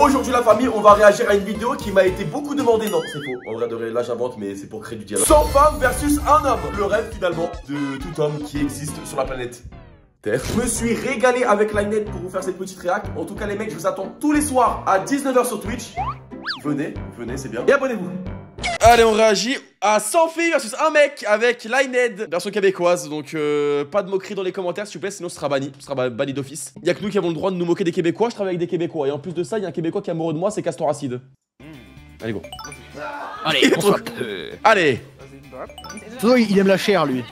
Aujourd'hui la famille, on va réagir à une vidéo qui m'a été beaucoup demandée. Non, c'est faux. En vrai de vrai, là j'invente, mais c'est pour créer du dialogue. 100 femmes versus un homme. Le rêve finalement de tout homme qui existe sur la planète Terre. Je me suis régalé avec Lined pour vous faire cette petite réac. En tout cas les mecs, je vous attends tous les soirs à 19 h sur Twitch. Venez, c'est bien. Et abonnez-vous. Allez, on réagit à 100 filles versus un mec avec Lined, version québécoise. Donc pas de moquerie dans les commentaires s'il vous plaît, sinon ce sera banni. Ce sera banni d'office. Il y a que nous qui avons le droit de nous moquer des Québécois. Je travaille avec des Québécois. Et en plus de ça, il y a un Québécois qui est amoureux de moi, c'est Castor Acide. Allez, go. Allez, Allez. Il aime la chair, lui.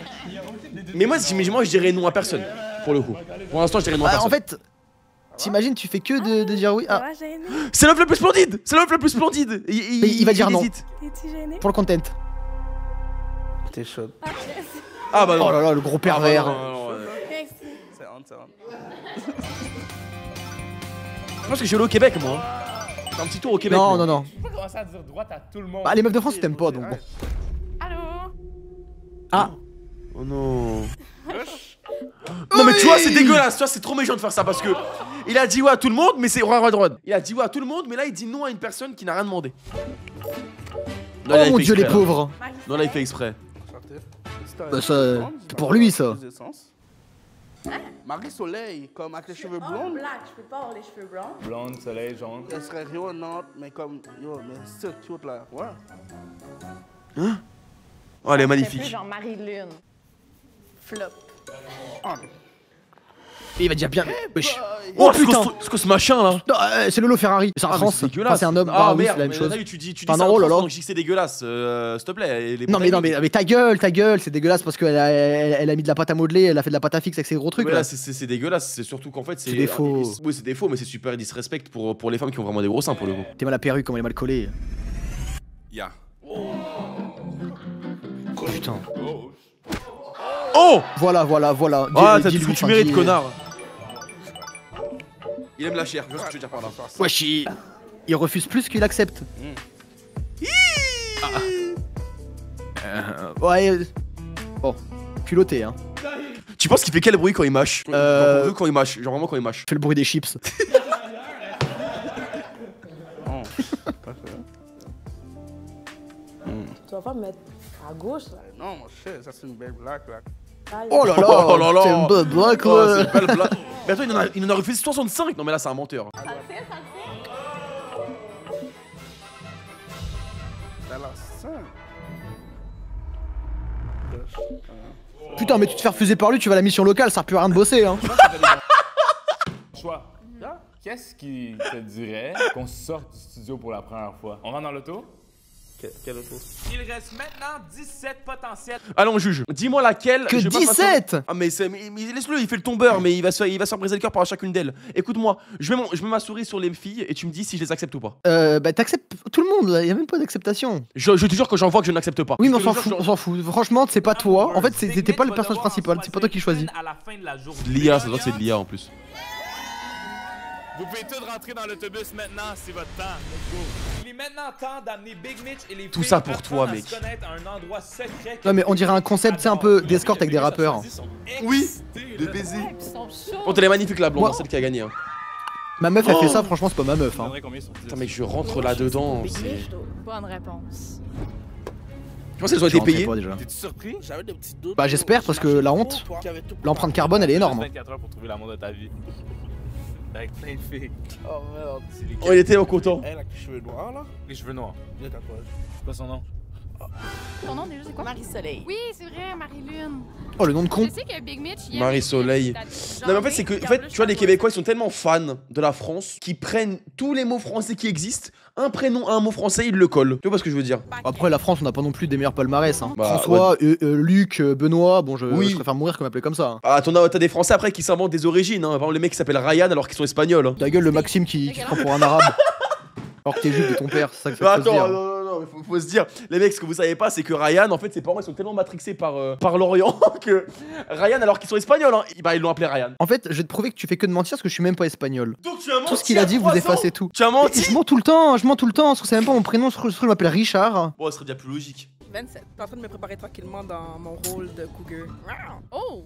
Mais moi, je dirais non à personne. Pour le coup. Pour l'instant, je dirais non à personne. En fait, t'imagines, tu fais que de dire oui. Ah. C'est l'œuf le plus splendide. C'est l'œuf le plus splendide. Il va dire non. T'es-tu gêné? Pour le content. T'es chaud. Ah bah non. Oh là là, le gros pervers. Merci. C'est honte, c'est honte. Je pense que je suis allé au Québec, moi. J'ai un petit tour au Québec. Non, non, non. Tu peux commencer à dire droite à tout le monde. Bah, les meufs de France, t'aimes pas, donc bon. Allô? Ah. Oh non. Non mais tu vois c'est dégueulasse, tu vois c'est trop méchant de faire ça parce que il a dit ouais à tout le monde mais c'est droite. Il a dit ouais à tout le monde mais là il dit non à une personne qui n'a rien demandé. Non, Oh mon dieu les pauvres. Non là il fait exprès. Bah ça, c'est pour lui ça. Marie Soleil, comme avec les cheveux Oh, blonds. black, je peux pas avoir les cheveux blancs. Blonde, soleil, jaune. Elle serait rayonnante, mais comme, yo, mais c'est cute là. Ouais. Hein? Oh elle est C'est magnifique. plus genre Marie-Lune. Flop. Il va dire bien. Wesh. Oh putain. c'est quoi ce machin là? Non, c'est Lolo Ferrari. C'est un Ah, mais trans. c'est dégueulasse. Enfin, c'est un homme. Ah oui, c'est merde, la même mais chose. là, tu dis Enfin, ça non, oh là là. donc je dis que c'est dégueulasse. S'il te plaît. Non mais ta gueule, c'est dégueulasse parce qu'elle elle a mis de la pâte à modeler, elle a fait de la pâte à fixe avec ses gros trucs Mais là. là c'est dégueulasse, c'est surtout qu'en fait C'est des faux. Oui c'est des faux mais c'est super disrespect pour les femmes qui ont vraiment des gros seins pour le coup. T'es mal la perruque, comment elle est mal collée. Ya. Putain. Oh! Voilà. Ah t'as tout ce Dis-lui, que tu enfin, mérites dis- connard. Il aime la chair, je vois ce que tu veux dire par là. Wesh, il refuse plus qu'il accepte. Ouais. Bon, culotté hein. Tu penses qu'il fait quel bruit quand il mâche? Genre quand il mâche, genre vraiment quand il mâche. Fais le bruit des chips. Tu vas pas me mettre à gauche là. Non, mon cher, ça c'est une belle blague là. Oh là là, Oh là là. c'est une bonne blague Oh, quoi. c'est une belle blague. Mais attends, il en a refusé 65. Non mais là c'est un menteur. Ça le fait. T'as la sein. Putain mais tu te fais refuser par lui, tu vas à la mission locale, ça sert plus à rien de bosser hein. Choix. Qu'est-ce qui te dirait qu'on sorte du studio pour la première fois? On rentre dans l'auto? Quel autre? Il reste maintenant 17 potentiels. Allons juge. Dis-moi laquelle. Que je vais pas 17. Ah mais laisse-le, il fait le tombeur mais il va se faire briser le cœur par chacune d'elles. Écoute-moi, je mets ma souris sur les filles et tu me dis si je les accepte ou pas. Bah t'acceptes tout le monde, là, y a même pas d'acceptation. Je te jure que j'en vois que je n'accepte pas. Oui mais Je on te s'en jure fout, que on s'en fout. Franchement c'est pas toi, en fait c'était pas le Signet personnage va devoir principal, en c'est pas toi qui choisis. à la fin de la journée. L'IA, ça doit être de l'IA en plus. Vous pouvez tous rentrer dans l'autobus maintenant, c'est votre temps. Let's go. Il est maintenant temps d'amener Big Mitch et les Tout filles ça pour toi, apprendre à mec. se connaître à un endroit secret. Non mais on dirait un concept, c'est un peu d'escorte avec des rappeurs. Oui, de baiser. Ouais, puis ils sont chauds. Oh, elle est magnifique la blonde, Moi- celle qui a gagné. Hein. Ma meuf elle fait ça, franchement c'est pas ma meuf hein. Putain mec, je rentre là-dedans. Bonne réponse. Je pense qu'elles ont Je été rentrais payées. pas, déjà. T'es-tu surpris? J'avais des petits doutes. Bah j'espère parce que la honte, l'empreinte carbone elle est énorme. 24 heures pour trouver l'amour de ta vie. Avec plein de filles. Oh merde. C'est les Oh, il était content. Elle a les cheveux noirs là. Les cheveux noirs. Bien tatouage. C'est quoi son nom? Ton nom déjà c'est quoi? Marie-Soleil. Oui, c'est vrai, Marie-Lune. Oh le nom de con. Je sais que Big Mitch. il aime Marie-Soleil. les tatouages. Non mais en fait c'est que tu vois les Québécois ils sont tellement fans de la France qu'ils prennent tous les mots français qui existent, un prénom, un mot français, ils le collent. Tu vois ce que je veux dire? Après la France on n'a pas non plus des meilleurs palmarès hein. Bah, François, Luc, Benoît, bon Oui. je préfère mourir que m'appeler comme ça hein. Ah t'as des Français après qui s'inventent des origines hein. Par exemple les mecs qui s'appellent Ryan alors qu'ils sont espagnols hein. Ta gueule le Maxime qui se prend pour un arabe. Alors que t'es juif de ton père, c'est ça que ça Bah, faut se dire. non, faut se dire, les mecs, ce que vous savez pas, c'est que Ryan, en fait, ses parents ils sont tellement matrixés par l'Orient que Ryan, alors qu'ils sont espagnols, hein, bah, ils l'ont appelé Ryan. En fait, je vais te prouver que tu fais que de mentir parce que je suis même pas espagnol. Donc tu as menti. Tout ce qu'il a dit, vous effacez tout. Tu as Et menti. je mens tout le temps, je trouve que c'est même pas mon prénom, je m'appelle Richard. Bon, ce serait déjà plus logique. 27. Je suis en train de me préparer tranquillement dans mon rôle de cougar. Oh!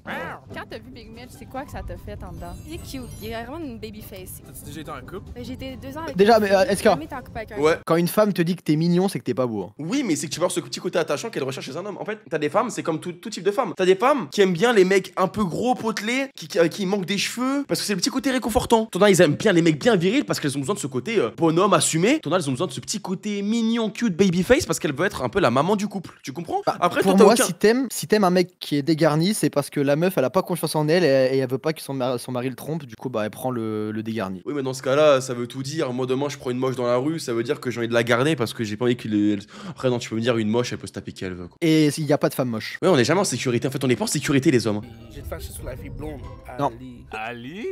Quand t'as vu Big Mitch, c'est quoi que ça t'a fait en dedans? Il est cute, il a vraiment une baby face. T'as-tu déjà été en couple? J'ai été 2 ans avec Déjà, mais est-ce que. jamais été en couple avec un Ouais. Quand une femme te dit que t'es mignon, c'est que t'es pas beau. Hein. Oui, mais c'est que tu vas avoir ce petit côté attachant qu'elle recherche chez un homme. En fait, t'as des femmes, c'est comme tout type de femmes. T'as des femmes qui aiment bien les mecs un peu gros, potelés, qui manquent des cheveux, parce que c'est le petit côté réconfortant. T'en as, ils aiment bien les mecs bien virils parce qu'elles ont besoin de ce côté bonhomme assumé. T'en as, elles ont besoin de ce petit côté mignon, cute, baby face parce qu'elle veut être un peu la maman du couple. Tu comprends? Après, Pour toi, moi, t'as aucun... si t'aimes un mec qui est dégarni, c'est parce que la meuf, elle a pas confiance en elle et elle veut pas que son mari le trompe. Du coup, bah, elle prend le dégarni. Oui, mais dans ce cas-là, ça veut tout dire. Moi, demain, je prends une moche dans la rue, ça veut dire que j'ai envie de la garder parce que j'ai pas envie qu'il. Après, non, tu peux me dire une moche, elle peut se taper qui elle veut. Quoi. Et il y a pas de femme moche. Ouais, on est jamais en sécurité. En fait, on est pas en sécurité, les hommes. J'ai flashé sur la fille blonde. Non. Ali.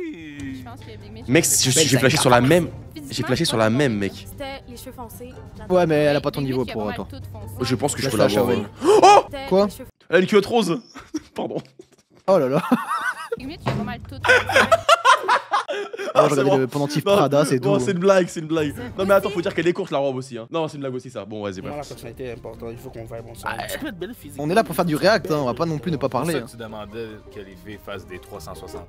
Je pense que Big Mitch. Mec, j'ai flashé sur la même. J'ai flashé sur la même, mec. C'était les cheveux foncés. Ouais, mais elle a pas ton Big niveau Mitch, il a pour pas mal toi. tout foncé. Je pense que je Laisse peux la l'avoir. chawel. Ouais. Oh! Quoi? Elle a une culotte rose. Pardon. Oh là là. Big Mitch, il a pas mal tout foncé. Oh, je c'est regardais bon. le pendentif Non, Prada, c'est non, tout. c'est une blague, c'est une blague. Non, mais attends, faut dire qu'elle est courte la robe aussi. Hein. Non, c'est une blague aussi, ça. Bon, vas-y, Moi, la bref. personnalité est importante, il faut qu'on vibe ensemble. Tu peux être belle physique. On est là pour faire du react, hein. On va pas non plus ne pas parler. C'est Hein. pour ça que tu demandais que les filles fassent des 360.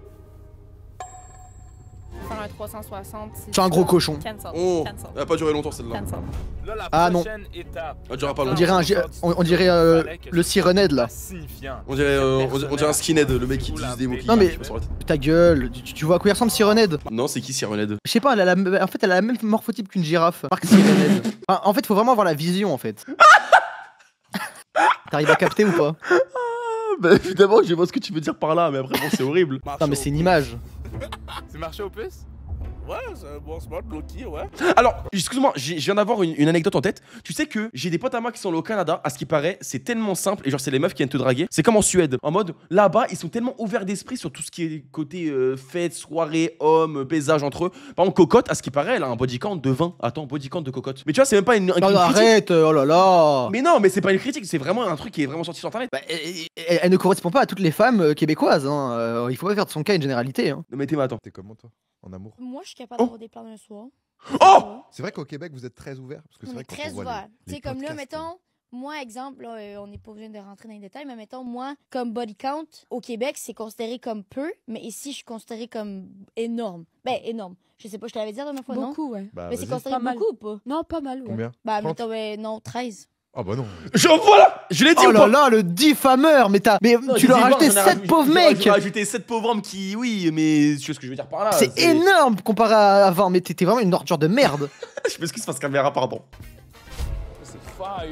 Faire un 360, C'est un gros cochon. Cancel. Oh, Cancel. elle a pas duré longtemps celle-là. Cancel. Là, la Ah, non. prochaine étape. Elle durera pas On longtemps. dirait, on dirait le Sirenhead là. Signifiant. On dirait un skinhead, le mec qui utilise des mots qui Non, mais- marchent sur la tête. Ta gueule, tu vois à quoi il ressemble Sirenhead? Non, c'est qui Sirenhead? Je sais pas, en fait, elle a la même morphotype qu'une girafe. Marque Sirenhead. Enfin, en fait, faut vraiment avoir la vision en fait. T'arrives à capter ou pas? Bah évidemment, je vois ce que tu veux dire par là, mais après, bon, c'est horrible. Non, mais c'est une image. C'est marché au plus? Ouais, c'est un bon spot, bloqué, ouais. Alors, excuse-moi, je viens d'avoir une anecdote en tête. Tu sais que j'ai des potes à moi qui sont là au Canada, à ce qui paraît, c'est tellement simple, et genre c'est les meufs qui viennent te draguer. C'est comme en Suède, en mode, là-bas, ils sont tellement ouverts d'esprit sur tout ce qui est côté fête, soirée, hommes, paysage entre eux. Par exemple, Cocotte, à ce qui paraît, elle a un body count de 20. Attends, body count de Cocotte. Mais tu vois, c'est même pas une Non, critique. arrête, oh là là. Mais non, mais c'est pas une critique, c'est vraiment un truc qui est vraiment sorti sur internet. Bah, elle ne correspond pas à toutes les femmes québécoises. Hein. Il faut pas faire de son cas une généralité. Hein. Non, mais Théma, attends. T'es comment toi, en amour? Moi, je suis capable d'avoir des plans d'un soir. Oh! C'est vrai qu'au Québec vous êtes très ouvert parce que c'est On vrai est que quand très on voit ouvert. les Tu sais, comme là, podcasts, mettons, moi, exemple, là, on n'est pas besoin de rentrer dans les détails, mais mettons, moi, comme body count, au Québec, c'est considéré comme peu, mais ici, je suis considéré comme énorme. Ben, énorme. Je sais pas, je te l'avais dit la dernière fois, non? Beaucoup, ouais. Bah, Mais c'est vas-y. considéré Pas mal. beaucoup ou pas? Non, pas mal, ouais. Combien? Bah, 30? mettons, non, 13. Ah bah non. Voilà! Je l'ai dit Oh ou là pas? là, le diffameur. Mais Non, tu j'ai leur dit, as non, rajouté j'en ai 7 pauvres mecs. J'ai rajouté 7 pauvres hommes qui, oui, mais tu vois ce que je veux dire par là. C'est énorme comparé à avant. Mais t'es vraiment une ordure de merde. Je m'excuse face caméra, pardon. C'est fire.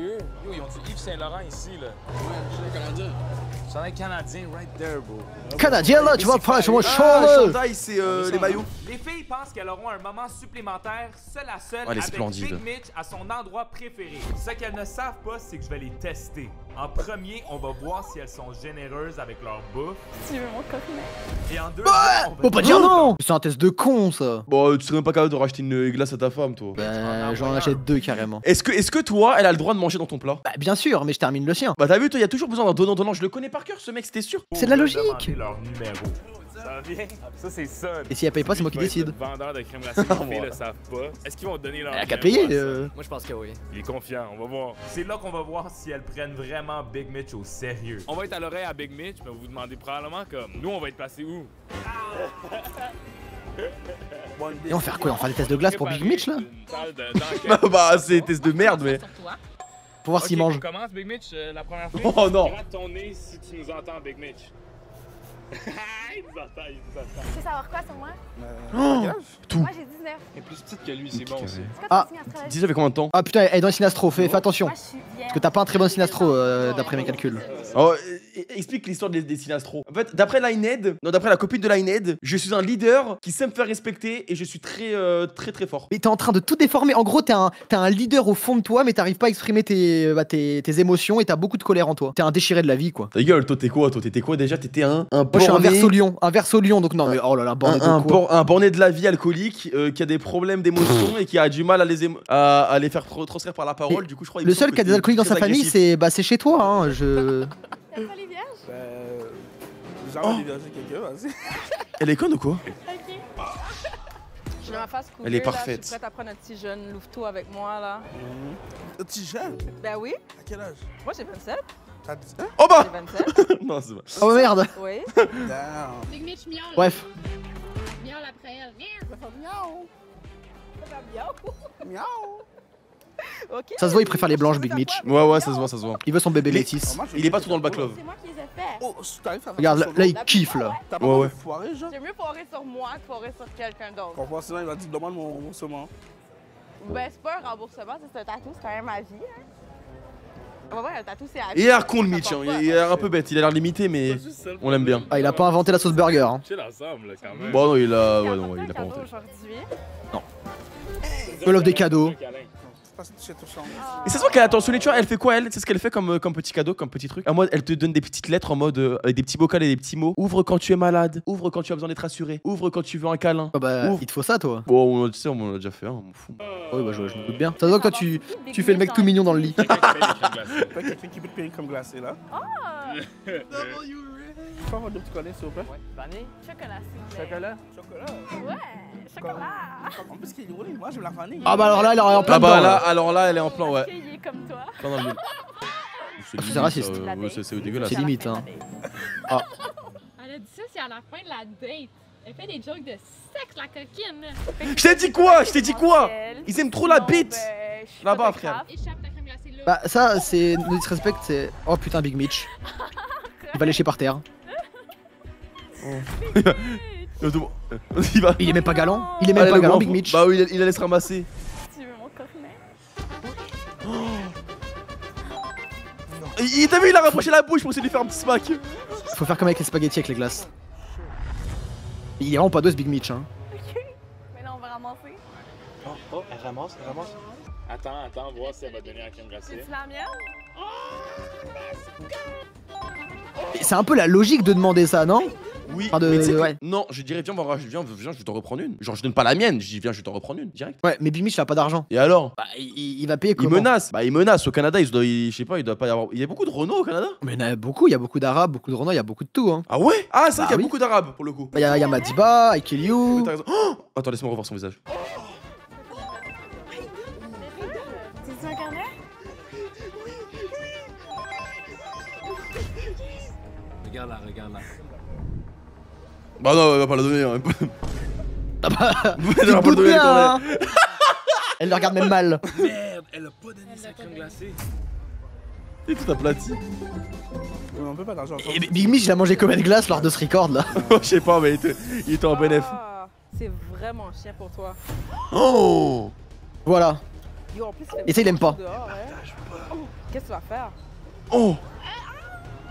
Yo, ils ont du Yves Saint-Laurent ici, là. Ouais, je suis canadien. J'en ai un Canadien right there, bro. Canadien là, tu vois, prends sur mon Ah, chaud. chandail, c'est les maillots. Les filles pensent qu'elles auront un moment supplémentaire, seule à seule, elle est avec splendide. Big Mitch à son endroit préféré. Ce qu'elles ne savent pas, c'est que je vais les tester. En premier, on va voir si elles sont généreuses avec leur bouffe. Tu veux mon coquin? Et en deuxième, on va Faut pas dire non. C'est un test de con ça. Bon, tu serais même pas capable de racheter une glace à ta femme, toi. Bah, j'en achète 2 carrément. Est-ce que toi, elle a le droit de manger dans ton plat? Bah, bien sûr, mais je termine le sien. Bah t'as vu, toi, y a toujours besoin d'un donnant-donnant. Je le connais par cœur, ce mec, c'était sûr. C'est de la On va logique. demander leur numéro. Ça vient? Ça, c'est Son. Et si elle paye pas, c'est moi qui décide. Vendeur de crème glacée, les filles le savent pas. Est-ce qu'ils vont donner leur Elle a qu'à numéro payer. à Son? Moi, je pense que oui. Il est confiant, on va voir. C'est là qu'on va voir si elles prennent vraiment Big Mitch au sérieux. On va être à l'oreille à Big Mitch, mais vous vous demandez probablement comme nous, on va être placés où? Et on va faire quoi? On va faire des tests de glace pour Big Mitch là? Une salle d'enquête. Bah, c'est test de merde, mais. Sur toi. Pour voir s'il mange. On commence, Big Mitch, la première fois. Oh non. Gratte ton nez si tu nous entends, Big Mitch. Il nous entend, il nous entend. Tu veux savoir quoi sur moi? Tout. Moi, j'ai 19. Elle est plus petite que lui, c'est bon aussi. Ah. Dis ça fait combien de temps? Ah putain, elle est dans le synastro, fais attention. Moi, je suis vierge. Parce que t'as pas un très bon synastro d'après mes calculs. Oh, explique l'histoire des synastros. En fait, d'après Linehead, non, d'après la copine de Linehead, je suis un leader qui sait me faire respecter et je suis très fort. Mais t'es en train de tout déformer. En gros, t'es un leader au fond de toi, mais t'arrives pas à exprimer tes émotions et t'as beaucoup de colère en toi. T'es un déchiré de la vie, quoi. Ta gueule, toi t'es quoi? Toi t'étais quoi déjà? T'étais un Moi, je suis un borné- verso lion. Un verso lion, donc non, mais oh là là, bordel de quoi. un borné de la vie alcoolique qui a des problèmes d'émotion et qui a du mal à les faire transcrire par la parole. Et du coup, je crois Le seul qui a des alcooliques dans sa famille, c'est chez toi, hein. T'aimes pas les vierges? J'ai envie de verser quelqu'un, vas-y. Elle est conne ou quoi? Ok. Je vais ma face cougar, Elle est là, parfaite. Je suis prête à prendre un petit jeune louveteau avec moi, là. Un petit jeune? Ben oui. À quel âge? Moi, j'ai 27. T'as dit ça? Oh bah J'ai 27. Non, c'est pas. Oh merde. Oui. Damn. Big Mitch miaule. Bref. Miaule après elle. Miaou. Miaou. Miaou. OK. Ça se voit, il préfère les blanches, Big Mitch. Ouais, ça se voit, ça se voit. Il veut son bébé Il est- Métis. Il est pas trop dans le backlog. C'est moi qui les ai fait. Oh, t'arrives à faire Regarde, ça là, il solo? kiffe là. T'as pas Ouais, peur ouais. de foirer, genre? C'est mieux foirer sur moi que foirer sur quelqu'un d'autre. Comprends, sinon il va dire demande mon remboursement. Ben, c'est pas un remboursement, c'est un tatou, c'est quand même à vie. Hein. Ouais, ouais, un tatou, c'est à vie. Il a l'air con le Mitch, hein. Il a l'air un peu bête, il a l'air limité, mais on l'aime bien. Ah, il a pas inventé la sauce burger. Hein. Chill ensemble, là, quand même. Bon, non, il a. Il y Ouais, a non, pas il a de pas cadeau inventé. aujourd'hui. Je l'offre des cadeaux. Passe chez ton chambre. Et ça se voit qu'elle est attentionnée, tu vois, elle fait quoi elle? C'est ce qu'elle fait comme petit cadeau, comme petit truc. En mode, elle te donne des petites lettres en mode avec des petits vocals et des petits mots. Ouvre quand tu es malade, ouvre quand tu as besoin d'être rassuré, ouvre quand tu veux un câlin. Oh bah, Ouf. il te faut ça, toi. Bon, tu sais, on l'a déjà fait, hein, on m'en fout. Oui, bah, je me doute bien. Ça se voit que toi, tu fais le mec tout mignon dans le lit. T'as quelqu'un qui peut te payer comme glacé là? Ah! Je peux avoir deux petits collets s'il vous plaît? Vanille? Chocolat, s'il vous plaît. Chocolat? Chocolat? Ouais, chocolat. En plus, qu'il est roulé, moi j'aime la vanille. Ah bah alors là, elle est en plein Ah bah dedans, là, là. alors là, elle est en plan, ouais. Parce qu'il est comme toi. Plein dans le mille. C'est raciste. Ouais, c'est dégueulasse. C'est limite, hein. Elle a dit ça, c'est à la fin de la date. Elle fait des jokes de sexe, la coquine. Je t'ai dit quoi? Je t'ai dit quoi? Ils aiment trop la bite. Là-bas, frère. Échappe ta crème glacée là. Bah, ça, c'est. No disrespect, c'est. Oh putain, Big Mitch. Il va lécher par terre. Il va. Il est même pas galant. Il est même Allez, pas le galant, grand Big fou. Mitch. Bah oui, il allait se ramasser. Tu veux mon cornet? T'as vu, il a rapproché la bouche pour essayer de lui faire un petit smack. Faut faire comme avec les spaghettis avec les glaces. Il est vraiment pas doué ce Big Mitch, hein. Ok. Mais là, on va ramasser. Oh, elle ramasse. Attends, voir si elle va donner la crème glacée. C'est la mienne? Et c'est un peu la logique de demander ça, non? Oui, Enfin, mais tu sais que- ouais. non, je dirais viens, viens, je vais t'en reprendre une. Genre, je donne pas la mienne, je dis viens, je vais t'en reprendre une, direct. Ouais, mais Big Mitch, il a pas d'argent. Et alors? Bah, il va payer Il comment? menace. Bah, il menace. Au Canada, je sais pas, il doit pas y avoir. Il y a beaucoup de Renault au Canada? Mais il y en a beaucoup, il y a beaucoup d'arabes, beaucoup de Renault, il y a beaucoup de tout, hein. Ah ouais? Ah, c'est vrai Bah qu'il y a oui. beaucoup d'Arabes pour le coup. Bah, il y a Madiba, I Kill You. T'as raison. Oh attends, laisse-moi revoir son visage. C'est un carnet? Regarde là. Bah non, elle va pas la donner. Hein. Ah bah, Elle tu va te pas le doutes donner, le bien, cornet. hein. Elle le regarde même mal. Merde, elle a pas donné sa crème glacée. Il est tout aplati. On peut pas d'argent. Et Big Mitch, il a mangé combien de glace lors de ce record là? Je sais pas, mais il était en bénéf. Ah, c'est vraiment chien pour toi. Oh! Voilà. Yo, en plus, Et ça, il aime pas. dehors, hein. Oh, qu'est-ce que tu vas faire? Oh!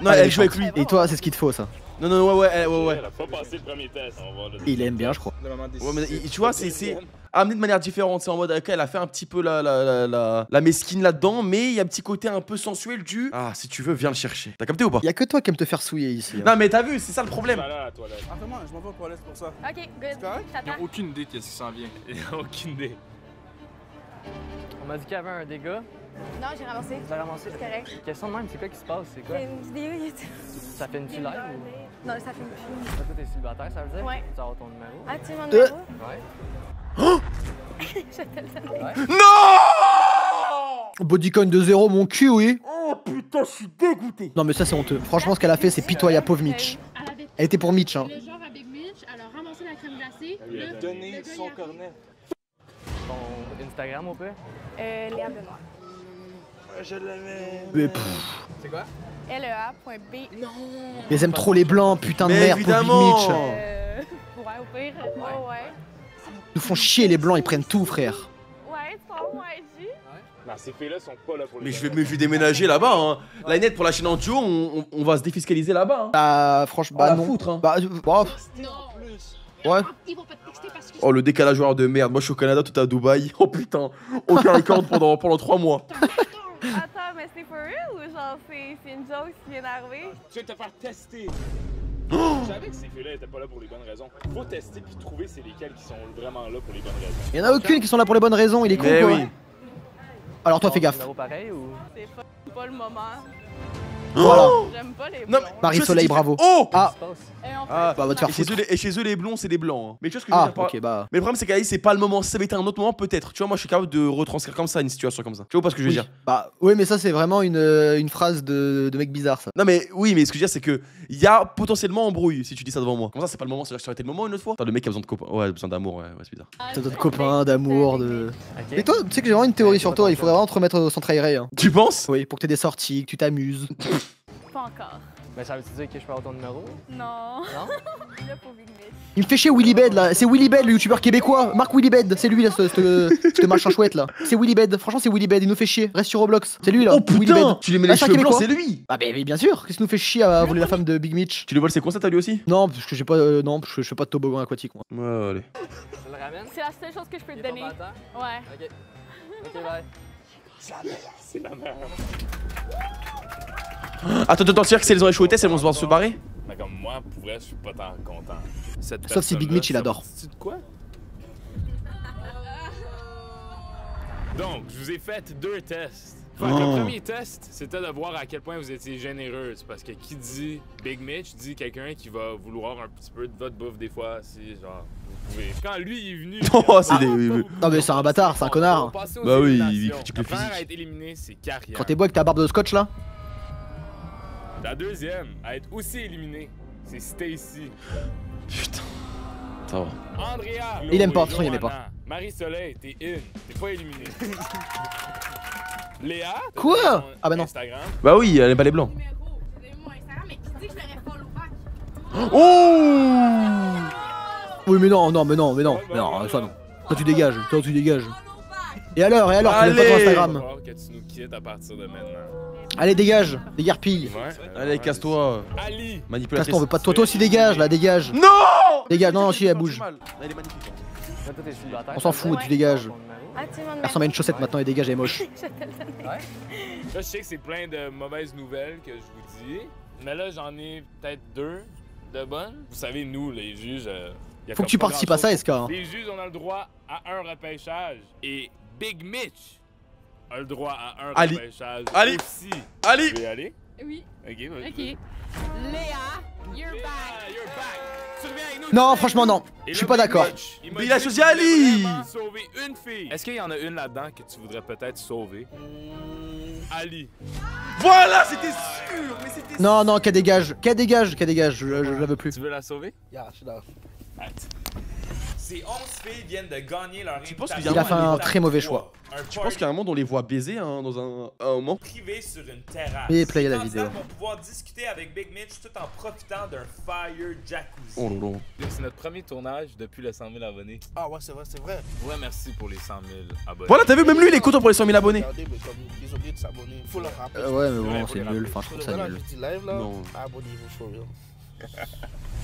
Non, Ah, elle elle joue avec lui. Et toi, c'est ce qu'il te faut, ça. Non, non, ouais. Elle a pas passé le premier test. On va voir le Il aime bien, je crois. Ouais, mais tu vois, c'est amené de manière différente. C'est en mode, ok, elle a fait un petit peu la mesquine là-dedans, mais il y a un petit côté un peu sensuel du. Ah, si tu veux, viens le chercher. T'as capté ou pas? Y a que toi qui aime te faire souiller ici. Hein. Non, mais t'as vu, c'est ça le problème. Là, à la toilette. Ah, vraiment, je m'en vais aux toilettes pour ça. Ok, good. C'est correct? Ils T'attends. ont aucune idée de qu'est-ce qui s'en vient. Il a aucune idée. On m'a dit qu'il y avait un dégât. Non, j'ai ramassé. Tu l'as ramassé? C'est correct. Question de même, c'est quoi qui se passe? C'est quoi? C'est une vidéo YouTube. Ça fait une live ou? Non, ça fait une film. Toi, t'es célibataire, ça veut dire? Ouais. Tu vas avoir ton numéro? Ah, tu m'en numéro? Ouais. Je te le donne. Non! Bodycon de 0, mon cul, oui. Oh putain, je suis dégoûté. Non, mais ça, c'est honteux. Franchement, ce qu'elle a fait, c'est pitoyable, pauvre Mitch. Elle avait Elle était pour Mitch, hein. le genre à Big Mitch, elle a ramassé la crème glacée. lui a le donné gars, son il a- cornet. Ton Instagram au peu? Léa Benoît. Je l'aimais. Mais pff, C'est quoi? LEA.B. Non. ils aiment trop les blancs, putain de Mais merde, pauvre Big évidemment. Mitch. Ouais, au pire. Ouais. Ils nous font chier les blancs, ils prennent tout, frère. Ouais, tu prends mon IG? Non, ces filles-là sont pas là pour les Mais je vais déménager là-bas. Hein. La net pour la chaîne en duo, on va se défiscaliser là-bas. Hein. Bah, franchement, Bah, bah la non. foutre, hein. Bah, bon, Non. ouais. Ils vont pas te texter parce que Oh, le décalage horaire de merde. Moi, je suis au Canada, toi, t'es à Dubaï. Oh putain, aucun record pendant 3 mois. Attends, mais c'est for real ou genre c'est une joke qui vient d'arriver? Tu vas te faire tester. Je savais que ces filles-là étaient pas là pour les bonnes raisons. Faut tester puis trouver c'est lesquelles qui sont vraiment là pour les bonnes raisons. Il y en a aucune qui sont là pour les bonnes raisons, il est con Mais quoi. oui. Alors toi, fais Ton gaffe. numéro pareil ou? C'est pas le moment. Voilà. J'aime pas les Non, blonds. Marie-Soleil, bravo. Oh Ah, Et on Ah, bah va te faire et chez foutre. eux, et chez eux, les blonds, c'est les blancs. Hein. Mais tu vois ce que je veux Ah, dire par- ok, bah. Mais le problème, c'est qu'Alice, c'est pas le moment. Si ça avait été un autre moment, peut-être. Tu vois, moi, je suis capable de retranscrire comme ça une situation comme ça. Tu vois pas ce que je veux Oui. dire? Bah, oui, mais ça, c'est vraiment une phrase de mec bizarre, ça. Non, mais oui, mais ce que je veux dire, c'est que il y a potentiellement embrouille si tu dis ça devant moi. Comme ça, c'est pas le moment. C'est-à-dire que ça aurait été le moment une autre fois. Attends, le mec qui a besoin de copains. Ouais, besoin d'amour, ouais, c'est bizarre. T'as d'autres copains, d'amour, de. Ok. Et toi, tu sais que j'ai vraiment une théorie sur toi, il faudrait vraiment te remettre au centre aéré. Hein. Tu penses? Oui, pour que t'aies des sorties, que tu t'amuses. Pas encore. Mais ça veut-tu dire que je peux avoir ton numéro? Non. Non? Là, pour Big Mitch. Il me fait chier Willybed là, c'est Willybed le youtubeur québécois, Marc Willybed, c'est lui là, ce machin chouette là. C'est Willybed, franchement c'est Willybed, il nous fait chier, reste sur Roblox, c'est lui là. Oh putain! Willybed. Tu lui mets les Machin cheveux blancs, québécois. c'est lui! Ah bah bien sûr, qu'est-ce qui nous fait chier à voler la femme de Big Mitch? Tu lui voles ses concepts à lui aussi? Non, parce que j'ai pas, non, parce que je fais pas de toboggan aquatique moi. Ouais, allez. Tu le ramènes? C'est la seule chose que je peux te Il est donner. pas temps? Ouais. Ok. Ok, bye. Attends, c'est-à-dire que si elles ont échoué au test, elles vont devoir se barrer? Mais comme moi, pour vrai, je suis pas tant content. Cette Sauf si Big personne-là, Mitch, il ça adore. partit de quoi? Donc, je vous ai fait 2 tests. Fait que Oh. Le premier test, c'était de voir à quel point vous étiez généreuse. Parce que qui dit Big Mitch dit quelqu'un qui va vouloir un petit peu de votre bouffe des fois. Si, genre, vous pouvez. Quand lui il est venu. Oh, c'est des- Non mais c'est un bâtard, c'est un connard. Bah oui, il critique le La première physique. à être éliminée, c'est Carrière. Quand t'es beau avec ta barbe de scotch là. La deuxième à être aussi éliminée, c'est Stacy. Putain. Ça va. Andrea. Il aime pas, Chloé, de toute façon, il aimait pas. Johanna, Marie-Soleil, t'es in. T'es pas éliminé. Léa. t'as Quoi? donné son Ah bah non. Instagram. Bah oui, elle aime pas les blancs. Mon Instagram, mais qui dit que je l'aurais follow back? Oh! Oui mais non, non, mais non, ça non. Toi tu dégages, toi tu dégages. Et alors, tu n'aimes pas ton Allez. Instagram? Faut que tu nous quittes à partir de maintenant. Allez dégage, dégarpille. Allez, casse-toi. Ali. Manipulatrice. Casse-toi, on veut pas de toi, toi aussi dégage là, dégage. Non! Dégage, non, si elle bouge. Elle est magnifique. Ouais, toi, t'es célibataire, On s'en ça fout, veut tu dire? dégages. Ton numéro? Ah, tu m'en Elle ressemble à une chaussette maintenant, elle dégage, elle est moche. Là, je sais que c'est plein de mauvaises nouvelles que je vous dis. Mais là, j'en ai peut-être 2 de bonnes. Vous savez, nous, les juges. Y a Faut que comme tu pas participes à ça, grand-chose. SK. hein. Les juges, on a le droit à un repêchage. Et Big Mitch a le droit à un Ali. repêchage Ali. aussi. Ali. Tu veux y aller? Oui. Ok, vas-y. Ok. Léa, you're Yeah, back. you're back. Tu reviens avec nous, Non, tu franchement, non. Et Je suis là, pas Big d'accord. Mitch, m'a Mais il a dit choisi qu'il voulait Ali. vraiment sauver une fille. Est-ce qu'il y en a une là-dedans que tu voudrais peut-être sauver? Ali. Voilà, c'était sûr. Mais c'était Non, non, qu'elle dégage, je la veux plus. Tu veux la sauver? Yeah, je suis là. Ces 11 filles viennent de gagner leur Tu penses invitation qu'il y a Il a fait un très mauvais choix. Je pense qu'à un moment, on les voit baiser hein, dans un moment. Privé sur une terrasse. Et play la Les vidéo. candidats vont pouvoir discuter avec Big Mitch tout en profitant d'un fire jacuzzi. Oh là là. C'est notre premier tournage depuis les 100 000 abonnés. Ah ouais, c'est vrai, c'est vrai. Ouais, merci pour les 100 000 abonnés. Voilà, t'as vu, même lui, il est content pour les 100 000 abonnés. Regardez, mais comme ils ont oublié de s'abonner. Il faut leur rappeler. Ouais, mais bon, Ouais, c'est faut nul, les enfin, je trouve ça Voilà, nul. je dis live là. Non. Abonnez-vous, for real.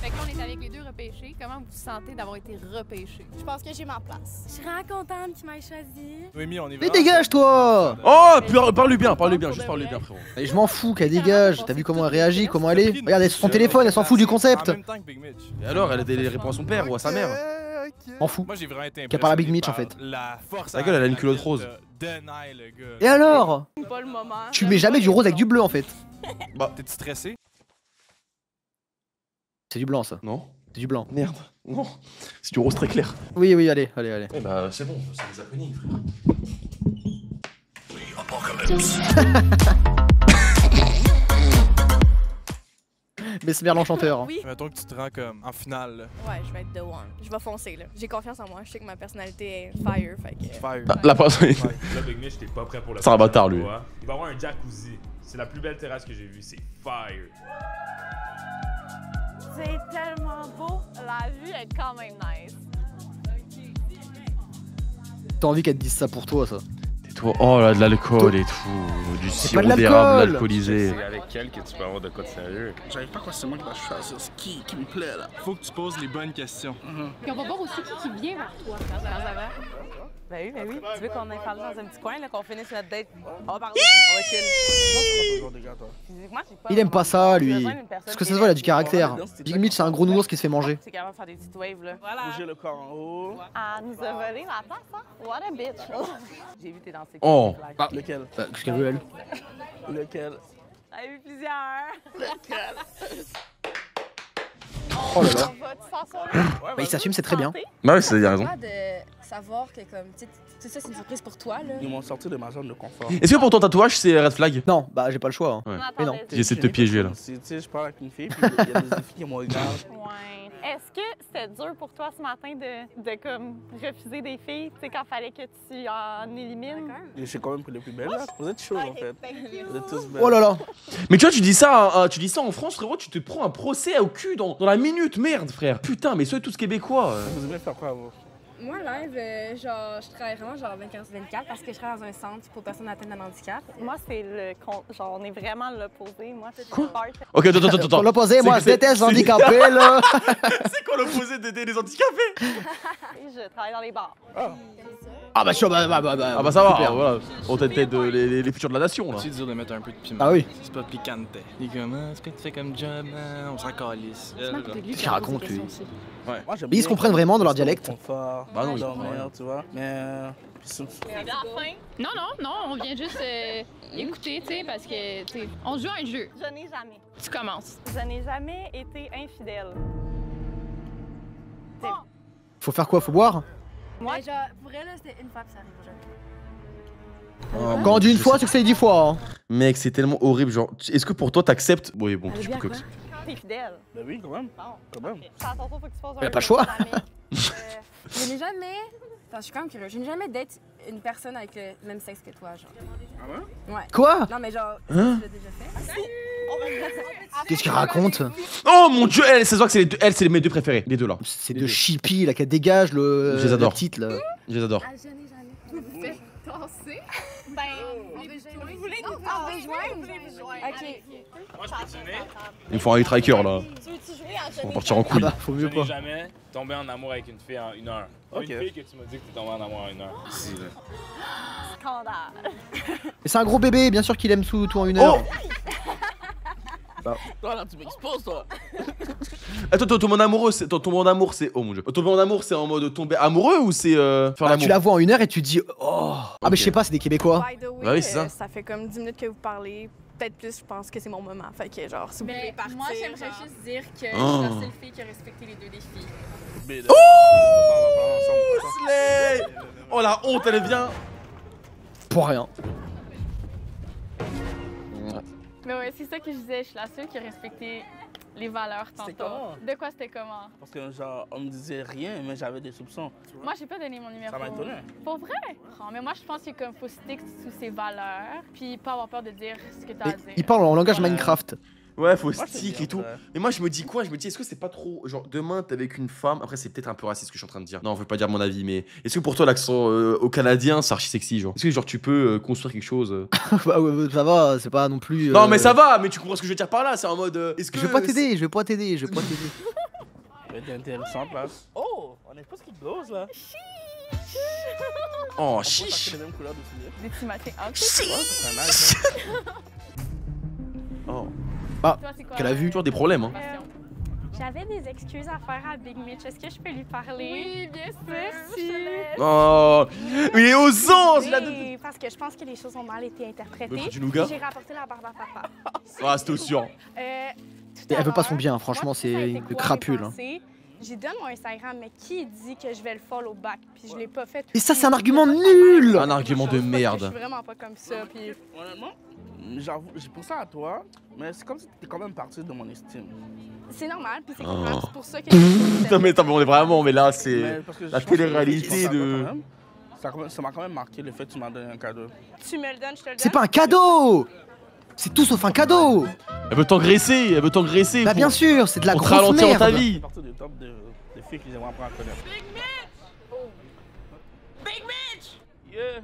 Fait qu'on est avec les 2 repêchés. Comment vous vous sentez d'avoir été repêchés? Je pense que j'ai ma place. Je suis vraiment contente qu'il m'ait choisi. Noémie, on est Mais dégage toi. Oh, parle-lui bien, juste parle-lui bien, frérot. Et je m'en fous qu'elle dégage, t'as vu comment elle réagit, comment elle est? Regarde, elle est sur son téléphone, elle s'en fout du concept. En même temps que Big Mitch. Et alors, elle a des réponses à son père ou à sa mère. M'en fous. Moi, j'ai vraiment été Qu'elle parle à Big impressionné Mitch, en par fait. La force Ta gueule, elle a une à culotte laquelle rose. t'as deny le gars. Et alors? Pas le moment. Tu mets jamais du rose avec du bleu en fait. Bah, T'es-tu stressé? C'est du blanc ça, non. c'est du blanc. Merde. Non. C'est du rose très clair. Oui, oui, allez. Eh bah, c'est bon, c'est des happenings, frère. Mesmer l'enchanteur. Oui. Mettons que tu te rends comme en finale. Là. Ouais, je vais être the one. Je vais foncer là. J'ai confiance en moi. Je sais que ma personnalité est fire, fait que. Fire. La personne. Là, Big Mitch, t'es pas prêt pour le C'est un bâtard, lui. Il va y avoir un jacuzzi. C'est la plus belle terrasse que j'ai vue. C'est fire. C'est tellement beau. La vue est quand même nice. T'as envie qu'elle te dise ça pour toi ça. Et toi, oh là, de l'alcool et tout. Du pas sirop de l'alcool. d'érable alcoolisé. C'est avec elle que tu peux avoir de quoi de sérieux. J'arrive pas quoi c'est moi qui va choisir ce qui me plaît là. Faut que tu poses les bonnes questions. Puis on va voir aussi qui vient vers toi. Ben oui. Tu veux qu'on aille parler dans un petit coin, là, qu'on finisse notre date? On va parler, on va chill. Moi, je prends toujours des gars, toi. Physiquement, j'ai pas Il aime pas ça lui. besoin d'une personne Parce que qui ça se voit, il a est du caractère. Big Mitch c'est un gros nounours qui se fait manger. C'est capable de faire des petites waves, là. Voilà. Bouger le corps en haut. Elle nous a volé la place, hein? What a bitch. J'ai vu tes danser. Oh. Lequel? Qu'est-ce qu'elle veut elle? Lequel? J'en ai vu plusieurs. Oh là là. On va te s'asseoir. Bah, il s'assume, c'est très bien. Bah oui, il a raison. de savoir que comme tout ça c'est une surprise pour toi là. Ils m'ont sorti de ma zone de confort. Est-ce que pour ton tatouage c'est red flag? Non, bah j'ai pas le choix. Hein. Ouais. Mais non. J'essaie de te piéger là. Tu sais, je parle avec une fille, puis il y a des filles qui me regardent. Ouais. Est-ce que c'était dur pour toi ce matin de comme refuser des filles, tu sais, quand fallait que tu en élimines? Je suis quand même pris les plus belles là. Vous êtes chauds en fait. Vous êtes tous belles. Oh là là. Mais tu vois, tu dis ça en France, frérot, tu te prends un procès au cul dans la minute, merde, frère. Putain, mais soyez tous québécois. Vous aimez faire quoi, vous? Moi live, genre je travaille vraiment genre 24/24 parce que je travaille dans un centre pour personnes atteintes d'un handicap. Moi, c'est le genre, on est vraiment l'opposé. Moi, c'est Quoi? Ok, attends. Pour l'opposé, moi je déteste handicapé là. C'est quoi l'opposé d'aider les handicapés? Je travaille dans les bars. Ah bah sûr, Ah bah ça va, voilà. On t'aide les futurs de la nation là. C'est dur de mettre un peu de piment. Ah oui. C'est pas piquante. Il est comme, ce que tu fais comme job, on s'en calisse. Qu'est-ce qu'il raconte lui? Ouais. Moi, j'aime Mais ils se bien comprennent vraiment dans leur rester au dialecte? confort, Bah non, dormir, tu vois. Mais Non, on vient juste écouter, tu sais, parce que, tu sais, on joue à un jeu. Je n'ai jamais. Tu commences. Je n'ai jamais été infidèle. Faut faire quoi? Faut boire? Moi genre pour elle là c'était une fois puis ça arrive jamais. Quand on dit une fois, c'est que c'est 10 fois. Hein. Mec, c'est tellement horrible. Genre, est-ce que pour toi t'acceptes? Oui, bon, tu peux que. T'es fidèle. Ben oui, quand même. Bon. Quand même. C'est à ton tour, faut que tu fasses un Y a pas le jeu, choix. mon ami. Je n'ai jamais. Attends, je suis quand même curieuse. Je n'ai jamais date une personne avec le même sexe que toi, genre. Ah ouais? Ouais. Quoi? Non, mais genre, Hein? tu l'as déjà fait? Qu'est-ce qu'il raconte? Oh mon dieu, elle, c'est vrai que c'est mes deux préférés, les deux là. C'est de chippy là qui dégage Je les adore. la petite là. Je les adore. Ah, je n'ai jamais. Vous faites tasser. Ben, vous voulez nous Ok. Moi, je peux tuner. Il me faut un hightracker là. Tu veux-tu jouer en On va tennis? partir en Ah couille. bah faut Je mieux n'ai pas. jamais tombé en amour avec une fille en 1 heure. Ok. Une fille que tu m'as dit que t'es tombé en amour en 1 heure. Scandale. Mais c'est un gros bébé, bien sûr qu'il aime tout en une heure. Toi là, tu m'exposes toi. Attends, ton amoureux, c'est tomber en amour, c'est oh mon dieu. Tomber en amour, c'est en mode tomber amoureux ou c'est faire Bah, l'amour? tu la vois en une heure et tu te dis oh. Ah mais je sais Ok. pas, c'est des Québécois. By the way, Bah oui, c'est ça. ça fait comme 10 minutes que vous parlez. Peut-être plus, je pense que c'est mon moment. Fait que genre, si vous voulez partir. Moi, j'aimerais juste dire que je Oh. suis la seule fille qui a respecté les deux défis. Mais Slay. Oh la honte, elle vient. Pour rien. Mais ouais, c'est ça que je disais, je suis la seule qui a respecté les valeurs C'était tantôt. comment? De quoi c'était comment? Parce que genre, on me disait rien, mais j'avais des soupçons. Tu vois? Moi, j'ai pas donné mon numéro. Ça m'a étonné. Pour vrai? Oh, mais moi, je pense qu'il faut stick sous ses valeurs, puis pas avoir peur de dire ce que t'as à Mais dire. il parle en langage Ouais. Minecraft. Ouais, faut Moi, je stick sais et tout. bien, Mais moi, je me dis quoi? Je me dis, est-ce que c'est pas trop. Genre, demain, t'es avec une femme. Après, c'est peut-être un peu raciste ce que je suis en train de dire. Non, je veux pas dire mon avis, mais est-ce que pour toi, l'accent au canadien, c'est archi sexy, genre? Est-ce que, genre, tu peux construire quelque chose Bah ouais, ça va, c'est pas non plus. Non, mais ça va, mais tu comprends ce que je veux dire par là. C'est en mode. Est-ce que. Je vais pas t'aider, je vais pas t'aider, je vais pas t'aider. Ça va être intéressante là. Oh, on est pas ce qui glose là. Oh, On peut chiche. acheter les mêmes couleurs de souliers. Des petits matins. Ok. Ouais, ça serait nice, hein. Oh. Ah, Toi, c'est quoi, qu'elle a vu. Toujours des problèmes, hein. passion? J'avais des excuses à faire à Big Mitch. Est-ce que je peux lui parler? Oui, bien sûr. Merci. Oh. Mais il est aux anges, là. Oui, parce que je pense que les choses ont mal été interprétées. Ouais, du nougat. J'ai rapporté la barbe à papa. Ah, c'était sûr. Tout Et à elle veut pas l'heure, son bien, moi, franchement, ça a été c'est quoi de crapule. mes Hein. pensées? J'ai donné mon Instagram, mais qui dit que je vais le follow back? Puis je l'ai pas fait. Et ça, c'est un argument nul! Un argument de Je merde. suis vraiment pas comme ça. Puis Honnêtement, j'avoue, j'ai pensé à toi, mais c'est comme si t'étais quand même parti de mon estime. c'est normal, puis c'est Oh. compréhensible. C'est pour ça que. Putain, mais attends, mais on est vraiment. Mais là, Mais c'est. parce que la je pense que télé-réalité je pense à toi de- quand même. Ça m'a quand même marqué le fait que tu m'as donné un cadeau. Tu me le donnes, je te le donne. C'est pas un cadeau! C'est tout sauf un cadeau! Elle veut t'engraisser, elle veut t'engraisser. Bah bien sûr, c'est de la Pour te grosse ralentir dans ta merde! vie. C'est partie du top de filles que j'aimerais apprendre à connaître. Big Mitch! Yeah,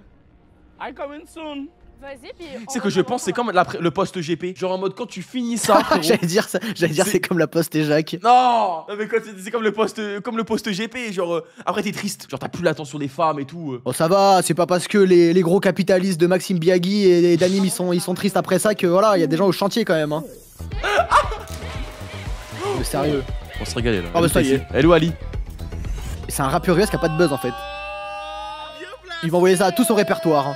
I coming soon. Vas-y, puis. Tu sais que je pense c'est comme le poste GP. Genre en mode quand tu finis ça. frérot. J'allais dire ça, c'est comme la poste et Jacques. Non, mais quand c'est comme le poste GP. Genre après t'es triste. Genre t'as plus l'attention des femmes et tout. Bon ça va, c'est pas parce que les gros capitalistes de Maxime Biagui et d'Anim ils sont tristes après ça que voilà, il y a des gens au chantier quand même. Hein. Mais sérieux. On se régalait là. Ah bah ça y est. Elle est où Ali? C'est un rappeur US qui a pas de buzz en fait. Il va envoyer ça à tout son répertoire. Hein.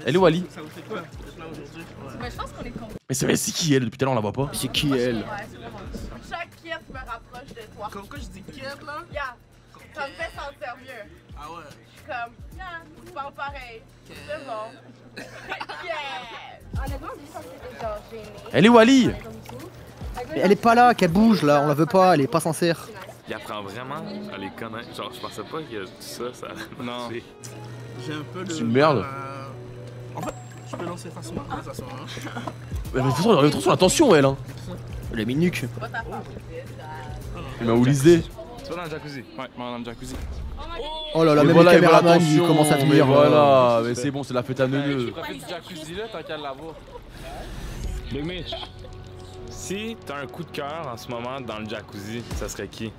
Elle est où Ali? Ça vous fait quoi? là aujourd'hui. Mais je pense qu'on est con. Mais c'est qui elle? Depuis tout à l'heure on la voit pas. C'est qui elle? Chaque kiss me rapproche de toi. Comme quand je dis kid là? Yeah. Ça me fait sentir mieux. Ah ouais. Comme, yeah, tu parles pareil. C'est bon. Yeah. Honnêtement, je sens que c'était genre gêné. Elle est où Ali? Mais elle est pas là, qu'elle bouge là, on la veut pas, elle est pas sincère. Il apprend vraiment à les connaître. Genre, je pensais pas que ça Non. J'ai un peu de. C'est une merde. En fait, je peux lancer facilement la conversation. Hein. Mais de toute façon, elle a trop l'attention elle hein. Elle est minuque. Il m'a oulisé. Tu vas dans le jacuzzi? Ouais, on va dans le jacuzzi. Oh là là, Mais même voilà, le il veut caméraman il l'attention, commence à venir. mais voilà, mais c'est bon, c'est la fête à neuneux. Profite du jacuzzi là, tant qu'à l'avoir. Big Mitch, si t'as un coup de cœur en ce moment dans le jacuzzi, ça serait qui?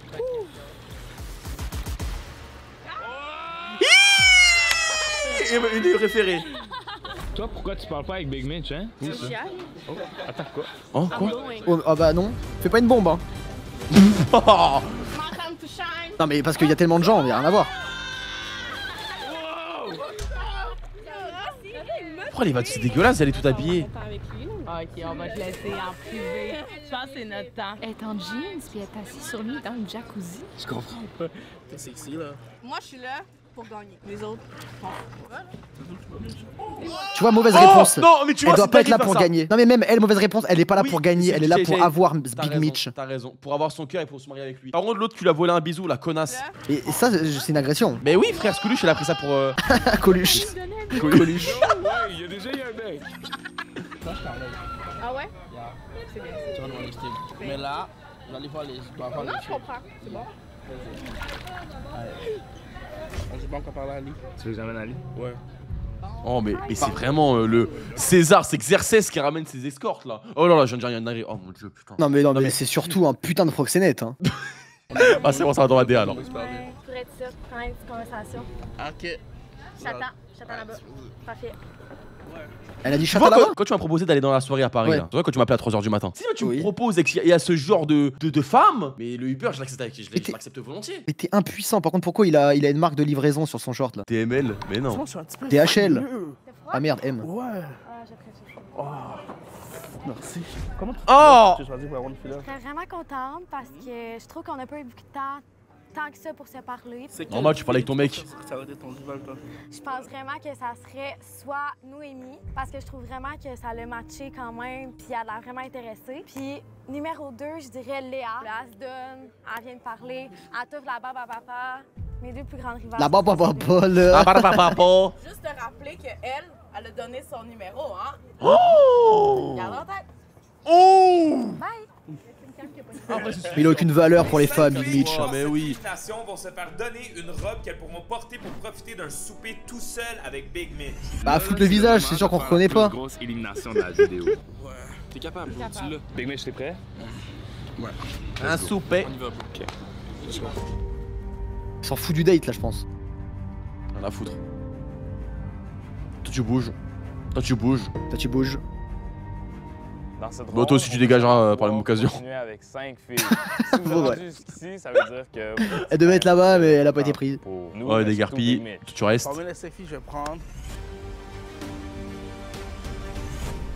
Une des référées. Toi, pourquoi tu parles pas avec Big Mitch, hein? Tu chiales? Oh, attends, quoi? Oh, quoi? Oh, ah bah non, fais pas une bombe hein. My time to shine. Non mais parce qu'il y a tellement de gens, y'a rien à voir. Pourquoi elle va c'est dégueulasse, elle est toute habillée. Ok, on va te laisser en privé. Je pense que c'est notre temps. Elle est en jeans puis elle est assise sur lui dans le jacuzzi. Je comprends pas. T'es sexy là. Moi, je suis là pour gagner. Les autres, Tu vois, mauvaise réponse. Non, mais tu vois, elle doit c'est pas être dingue là de pour faire ça. gagner. Non mais même elle, mauvaise réponse, elle est pas là Oui, pour gagner, elle est là pour avoir Big Mitch. T'as raison, pour avoir son cœur et pour se marier avec lui. Par contre, l'autre, tu lui as volé un bisou, la connasse. Et ça, c'est une agression. Mais oui, frère Scoluche, elle a pris ça pour. Coluche. Coluche. Ouais, il y a déjà eu un mec. Ah ouais? Tu vas dans les styles. Mais là, j'allais voir les. Non, je comprends. C'est bon. On sait pas encore parler à Ali. Tu veux que j'amène Ali? Ouais. Oh, mais c'est vraiment le César, c'est Xerxes qui ramène ses escortes là. Oh là là, je viens de dire rien d'arriver. Oh mon dieu, putain. Non mais c'est surtout un putain de proxénète hein. Ah, c'est bon, ça va dans la DA alors. Je pourrais être sûre de prendre une petite conversation. Ok. J'attends là-bas. Parfait. Elle a dit Tu chatte vois, là-bas. quand tu m'as proposé d'aller dans la soirée à Paris, Ouais. là, tu vois, quand tu m'appelles à 3h du matin. Si tu Oui. me proposes et qu'il y a ce genre de femme, mais le Uber, je l'accepte volontiers. Mais t'es impuissant, par contre pourquoi il a une marque de livraison sur son short là? TML, mais non. Je suis un petit peu. DHL. frileux. Ah merde, M. Ouais. Ah, j'apprécie. Oh. Merci. Comment tu Oh! t'es choisi pour avoir une fille là? Je serais vraiment contente parce que je trouve qu'on n'a pas eu beaucoup de temps tant que ça pour se parler. Normal, tu parlais avec ton mec. Ça aurait été ton rival, toi. Je pense vraiment que ça serait soit Noémie, parce que je trouve vraiment que ça l'a matché quand même, puis elle a vraiment intéressée. Puis numéro 2, je dirais Léa. Là, elle se donne, elle vient de parler, elle t'ouvre la barbe à papa. Mes deux plus grandes rivales. La barbe à papa là. Ah, papa. Juste te rappeler qu'elle, elle a donné son numéro, hein? Oh! Garde en tête. Oh! Bye! Il a aucune valeur pour les femmes, Big Mitch. Oh, mais oui. Nations vont se faire donner une robe qu'elles pourront porter pour profiter d'un souper tout seul avec Big Mitch. Bah foutre le visage, c'est sûr qu'on reconnaît pas. Grosse élimination de la vidéo. Ouais. T'es capable, tu l'as. Big Mitch, t'es prêt? Ouais. Un souper. On y va. Ok. Let's go. Il s'en fout du date là, je pense. Rien à foutre. Toi, tu bouges. Toi, tu bouges. Toi, tu bouges. Dans cette Bon, toi aussi, tu dégageras par la même occasion. Continuer avec 5 filles. Si vous Bon, êtes ouais. rendu jusqu'ici, ça veut dire que. Elle devait être là-bas, mais elle a pas été prise. Pour nous, Ouais, mais des surtout Big garpilles. Mitch. Tu restes. Parmi les 5 filles, je vais prendre.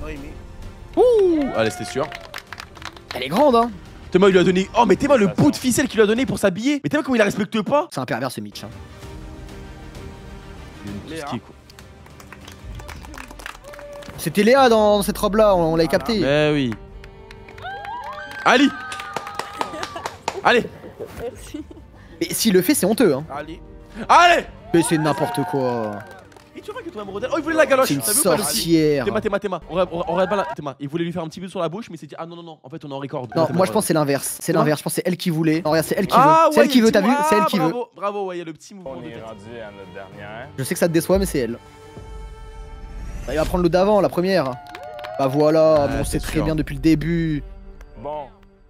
Noémie. Ouh! Allez, c'était sûr. Elle est grande hein. Théma, il lui a donné. Oh, mais Théma, le bout de ficelle qu'il lui a donné pour s'habiller. Mais Théma, comment il la respecte pas? C'est un pervers ce Mitch hein. Léa. Ski, quoi. C'était Léa dans cette robe là, on l'avait capté. Mais oui. Ali! Allez! Merci. Mais s'il le fait, c'est honteux hein. Ali. Allez! Mais c'est n'importe quoi. Et tu vois que ton amoureux d'elle. Oh, il voulait la galoche! C'est une T'as vu ou pas, le sorcière. Théma. On regarde pas là. Théma. Il voulait lui faire un petit peu sur la bouche, mais il s'est dit, ah non, en fait, on est en record. Non, moi je pense que c'est l'inverse. C'est l'inverse, je pense que c'est elle qui voulait. Non, regarde, c'est elle qui Ah, veut. C'est ouais, elle qui veut, t'as vu? ah, C'est elle qui veut. Bravo, ouais, il y a le petit mouvement. On de est tête. rendu à notre dernière. Je sais que ça te déçoit, mais c'est elle. Il va prendre le d'avant, la première. Bah voilà, Ouais, mais on sait c'est très sûr. bien depuis le début. Bon,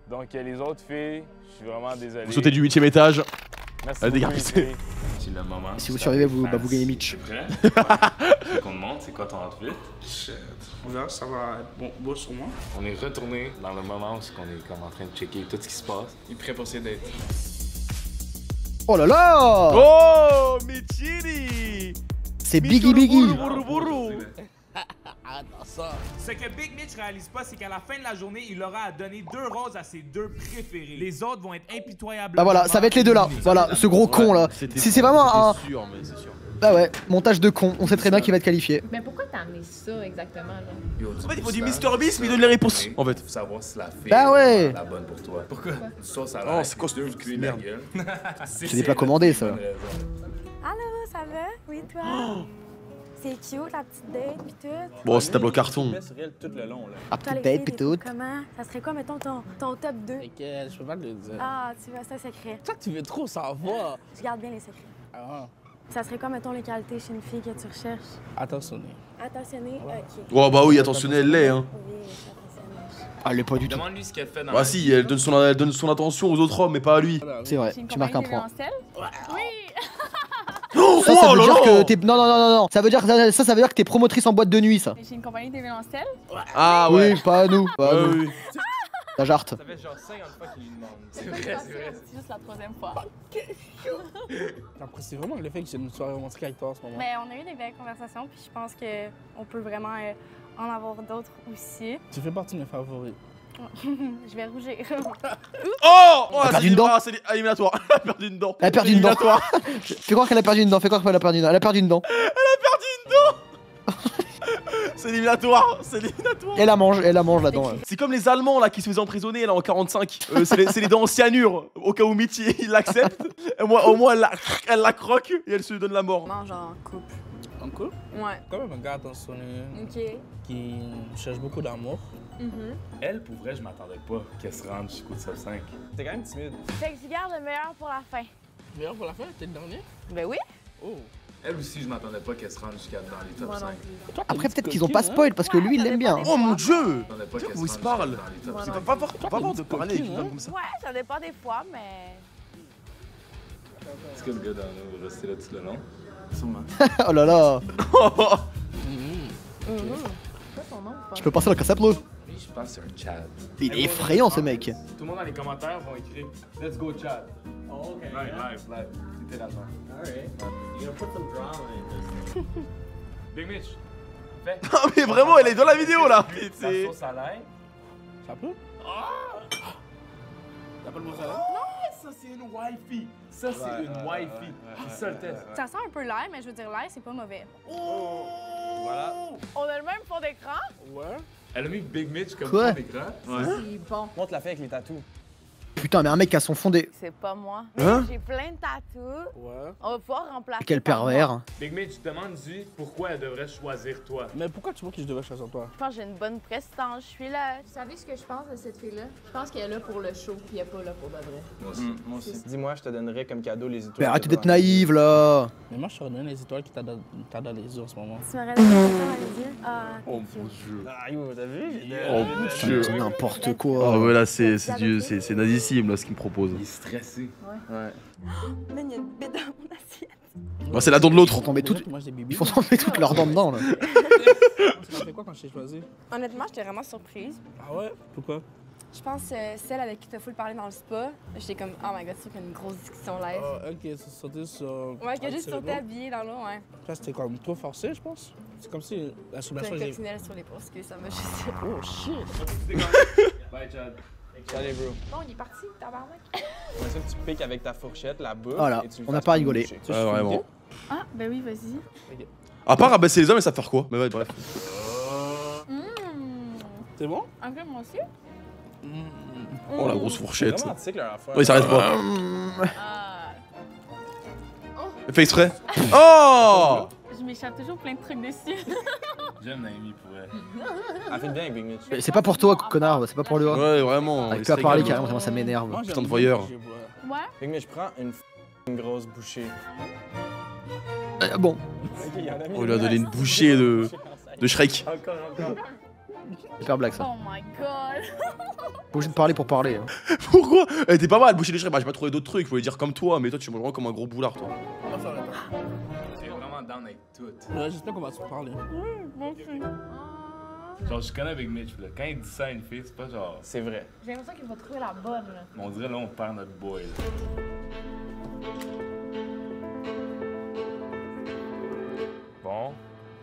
donc les autres filles, je suis vraiment désolé. Vous sautez du 8ème étage. Merci Allez, beaucoup, dégagez. les filles. C'est le moment. Si vous survivez, vous gagnez Mitch. Prêt? Faut qu'on te montre, c'est quoi ton outfit? Shit. Là, ça va être beau sur moi. On est retourné dans le moment où on est comme en train de checker tout ce qui se passe. Il est prêt pour ses dates. Oh là là! Oh, Michiri! C'est Biggie Biggie! Attends ça. Ce que Big Mitch réalise pas, c'est qu'à la fin de la journée, il aura à donner 2 roses à ses 2 préférés. Les autres vont être impitoyables. Bah voilà, ça va être les deux là. Voilà, ce gros con là. C'est vraiment un. C'est sûr, mais c'est sûr. Bah ouais, montage de con. On sait très bien qu'il va être qualifié. Mais pourquoi t'as amené ça exactement, là? En fait, il faut du Mr Beast, mais il donne les réponses. En fait. Faut savoir si la fille Bah ouais. est la bonne pour toi. Pourquoi? Ça, ça Oh, c'est quoi ce truc de merde? C'est des plats commandés ça. Allô, ça va? Oui, toi? C'est cute, la petite date, pis tout. Bon, c'est tableau carton. Ah, petite date, pis tout. Comment? Ça serait quoi, mettons, ton top 2? Je peux pas te le dire. Ah, tu vois, c'est un secret. Toi, tu veux trop savoir. Je garde bien les secrets. Ah. Ça serait quoi, mettons, les qualités chez une fille que tu recherches? Attentionné. Attentionné? Ok. Oh, bah oui, attentionné, elle l'est, hein. Oui, attentionnée. Ah, elle l'est pas du tout. Demande-lui ce qu'elle fait dans Bah si, elle donne son attention aux autres hommes, mais pas à lui. C'est vrai, tu marques un point. Oui! Oh, Ça veut là dire là. que t'es. Non. Ça veut dire ça veut dire que t'es promotrice en boîte de nuit, ça. J'ai une compagnie de violoncelle. Ah ouais. Oui, pas à nous. Pas à nous. Oui. Ta jarte. Ça fait genre 50 fois qu'il lui demande. C'est vrai, c'est vrai. C'est juste la 3e fois. J'apprécie vraiment le fait que j'ai une soirée romantique avec toi en ce moment. Mais on a eu des belles conversations, puis je pense qu'on peut vraiment en avoir d'autres aussi. Tu fais partie de mes favoris. Je vais rougir. Oh, Elle a perdu une dent. Ah, c'est éliminatoire. Elle a perdu une dent. Elle a perdu une dent. Fais croire qu'elle a perdu une dent. Fais croire qu'elle a perdu une dent. Elle a perdu une dent. C'est éliminatoire. C'est éliminatoire. Elle la mange la dent. C'est comme les Allemands là qui se faisaient emprisonner là en 45. C'est les dents en cyanure. Au cas où Mitty il l'accepte. Au moins elle la croque et elle se donne la mort. Mange en couple. En couple? Ouais. Quand même un gars attentionné. Ok. Qui cherche beaucoup d'amour. Elle, pour vrai, je m'attendais pas qu'elle se rende jusqu'au top 5. T'es quand même timide. Fait que je garde le meilleur pour la fin. Meilleur pour la fin? T'es le dernier? Ben oui. Oh. Elle aussi, je m'attendais pas qu'elle se rende jusqu'à dans les top Moi non 5. plus. Après, peut-être qu'ils ont pas spoil parce que lui il l'aime bien. Oh mon dieu. Je m'attendais pas qu'elle Où il se se rende parle. jusqu'à dans les top C'est 5. pas fort de parler avec une femme comme ça. Ouais, ça dépend des fois, mais. Est-ce que le gars dans nous va rester là tout le long? Sûrement. Oh là là. C'est quoi ton nom? Tu peux passer dans le cassette là. Lui, je pense que c'est un chat. Il est effrayant ce mec. Tout le monde dans les commentaires vont écrire Let's go chat. Oh, ok. Live. C'était là-dedans. Alright. You're gonna put some drama in this. Big Mitch, fais. Non mais vraiment elle est dans la vidéo là. La sauce à l'ail. Ça peut? T'as pas le mot ça là? Ça, c'est une wifi. Ça, c'est une wifi. C'est ça le test. Ça sent un peu l'ail, mais je veux dire, l'ail, c'est pas mauvais. Voilà. On a le même fond d'écran. Ouais. Elle a mis Big Mitch comme Quoi? fond d'écran. C'est bon. Montre la fille avec les tatous. Putain, mais un mec qui a son fondé. C'est pas moi. Hein? J'ai plein de tatous. Ouais. On va pouvoir remplacer. Quel par moi. pervers. Big Mitch, demande-lui pourquoi elle devrait choisir toi. Mais pourquoi tu vois que je devais choisir toi? Je pense que j'ai une bonne prestance. Je suis là. Vous savez ce que je pense de cette fille-là? Je pense qu'elle est là pour le show, puis elle est pas là pour de vrai. Moi aussi. Moi aussi. Dis-moi, je te donnerais comme cadeau les étoiles. Mais arrête d'être naïve là. Mais moi, je te redonne les étoiles que t'as dans les yeux en ce moment. Tu m'aurais donné dans les yeux. Ah, Oh mon dieu. Ah, yo, t'as vu? Oh mon dieu. C'est n'importe quoi. Oh ouais là c'est inadmissible là ce qu'il me propose. Il est stressé. Ouais. Mais il y a une bête dans mon assiette. Bah, c'est la dent de l'autre. Ils font tomber toutes. Moi, j'ai des bibis. Ils font tomber toutes leurs dents dedans là. Ça m'a fait quoi quand je t'ai choisi? Honnêtement, j'étais vraiment surprise. Ah ouais? Pourquoi? Je pense celle avec qui t'as full parlé dans le spa. J'étais comme, oh my god, c'est sûr qu'il y a une grosse discussion live. Ah, ok, c'est sauté sur. Ouais, qui a juste sur le sauté dos. habillé dans l'eau, ouais. Là, c'était comme trop forcé, je pense. C'est comme si la T'as soulation. un coccinelle sur les pouces, que ça m'a juste. Oh shit! Bye, Chad. Salut, bro. Bon, il est parti, tabarnak. On ça que tu piques avec ta fourchette, la bouffe. Voilà, et tu le on n'a fasses pas rigolé. bouger. Ouais vraiment. Ah, ben oui, vas-y. À part rabaisser les hommes et ça faire quoi? Mais ouais bref. C'est bon? Un peu, moi aussi. Oh la grosse C'est fourchette. vraiment antique leur affaire. Oh il s'arrête pas. Ah. Elle fait exprès. Oh. Je m'échappe toujours plein de trucs dessus. J'aime Naomi pour elle. Elle fait bien avec Big Mitch. C'est pas pour toi, connard, c'est pas pour lui. Ouais vraiment. Avec il toi à se parler régale. carrément, vraiment ça m'énerve. Moi, Putain j'aime de voyeur. bien que je bois. Ouais. Big Mitch, prends une grosse bouchée. Bon, Ok, il y en a mis On lui a donné une bouchée de Shrek. Encore. super blague ça. Oh my god. Pas obligé de parler pour parler. hein. Pourquoi? Elle était pas mal, boucher les Shrek. Bah j'ai pas trouvé d'autres trucs, faut lui dire comme toi, mais toi tu manges vraiment comme un gros boulard toi. On va faire le temps. C'est vraiment down avec tout. Ouais, j'espère qu'on va se parler. Genre, je connais Big Mitch, là. Quand il dit ça à une fille, c'est pas genre. C'est vrai. J'ai l'impression qu'il va trouver la bonne, là. On dirait là, on perd notre boy, là. Bon,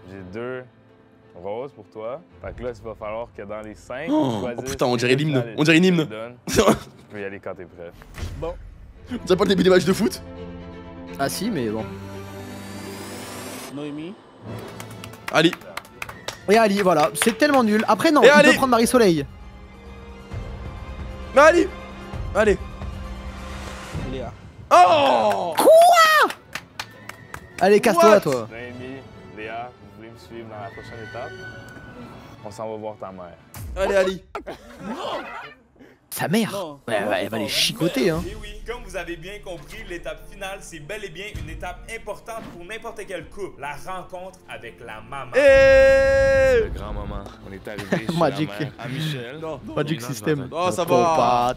j'ai deux Rose pour toi. Fait que là, il va falloir que dans les 5, Oh putain, on dirait l'hymne. On dirait une hymne. Tu peux y aller quand t'es prêt. Bon. C'est pas le début des matchs de foot? Ah si, mais bon. Noémie. Ali. Et Ali, voilà, c'est tellement nul. Après non, Et il Ali. peut prendre Marie-Soleil. Mais Ali. Allez. Léa. Oh. Quoi? Allez, casse-toi What? toi. Noémie, Léa, vous voulez me suivre dans la prochaine étape? On s'en va voir ta mère. Allez Ali. Sa mère. Ouais, elle va les chicoter hein. Et oui, comme vous avez bien compris, l'étape finale, c'est bel et bien une étape importante pour n'importe quel couple. La rencontre avec la maman. Le grand moment. On est arrivé chez Magic. la mère à Michel. Non. Magic System. Oh ça va.